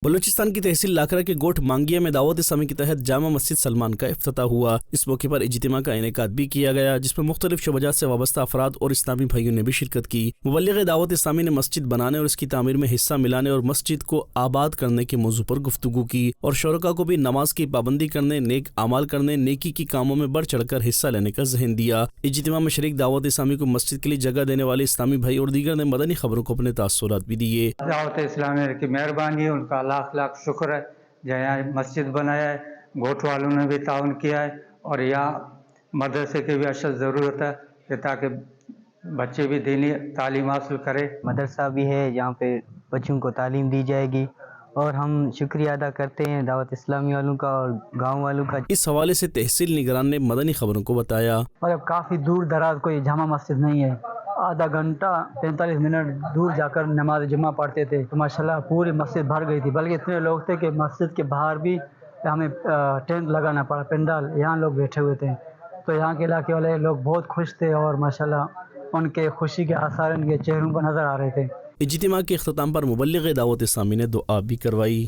بلوچستان کی تحصیل لاکھرا کے گوٹھ مانگیا میں دعوت اسلامی کے تحت جامع مسجد سلمان کا افتتاح ہوا۔ اس موقع پر اجتماع کا انعقاد بھی کیا گیا، جس میں مختلف شعبات سے وابستہ افراد اور اسلامی بھائیوں نے بھی شرکت کی۔ مبلغ دعوت اسلامی نے مسجد بنانے اور اس کی تعمیر میں حصہ ملانے اور مسجد کو آباد کرنے کے موضوع پر گفتگو کی، اور شرکاء کو بھی نماز کی پابندی کرنے، نیک اعمال کرنے، نیکی کی کاموں میں بڑھ چڑھ کر حصہ لینے کا ذہن دیا۔ اجتماع میں شریک دعوت اسلامی کو مسجد کے لیے جگہ دینے والے اسلامی بھائی اور دیگر نے مدنی خبروں کو اپنے تاثرات بھی دیے۔ دعوت اسلامی کی مہربانی، ان کا لاکھ لاکھ شکر ہے جو یہاں مسجد بنایا ہے، گوٹھ والوں نے بھی تعاون کیا ہے، اور یہاں مدرسے کی بھی اشد ضرورت ہے کہ تاکہ بچے بھی دینی تعلیم حاصل کرے۔ مدرسہ بھی ہے جہاں پہ بچوں کو تعلیم دی جائے گی، اور ہم شکریہ ادا کرتے ہیں دعوت اسلامی والوں کا اور گاؤں والوں کا۔ اس حوالے سے تحصیل نگران نے مدنی خبروں کو بتایا، مطلب کافی دور دراز کوئی جامع مسجد نہیں ہے، آدھا گھنٹہ 45 منٹ دور جا کر نماز جمعہ پڑھتے تھے، تو ماشاءاللہ پوری مسجد بھر گئی تھی، بلکہ اتنے لوگ تھے کہ مسجد کے باہر بھی ہمیں ٹینٹ لگانا پڑا، پنڈال، یہاں لوگ بیٹھے ہوئے تھے، تو یہاں کے علاقے والے لوگ بہت خوش تھے، اور ماشاءاللہ ان کے خوشی کے آثار ان کے چہروں پر نظر آ رہے تھے۔ اجتماع کے اختتام پر مبلغ دعوت اسلامی نے دعا بھی کروائی۔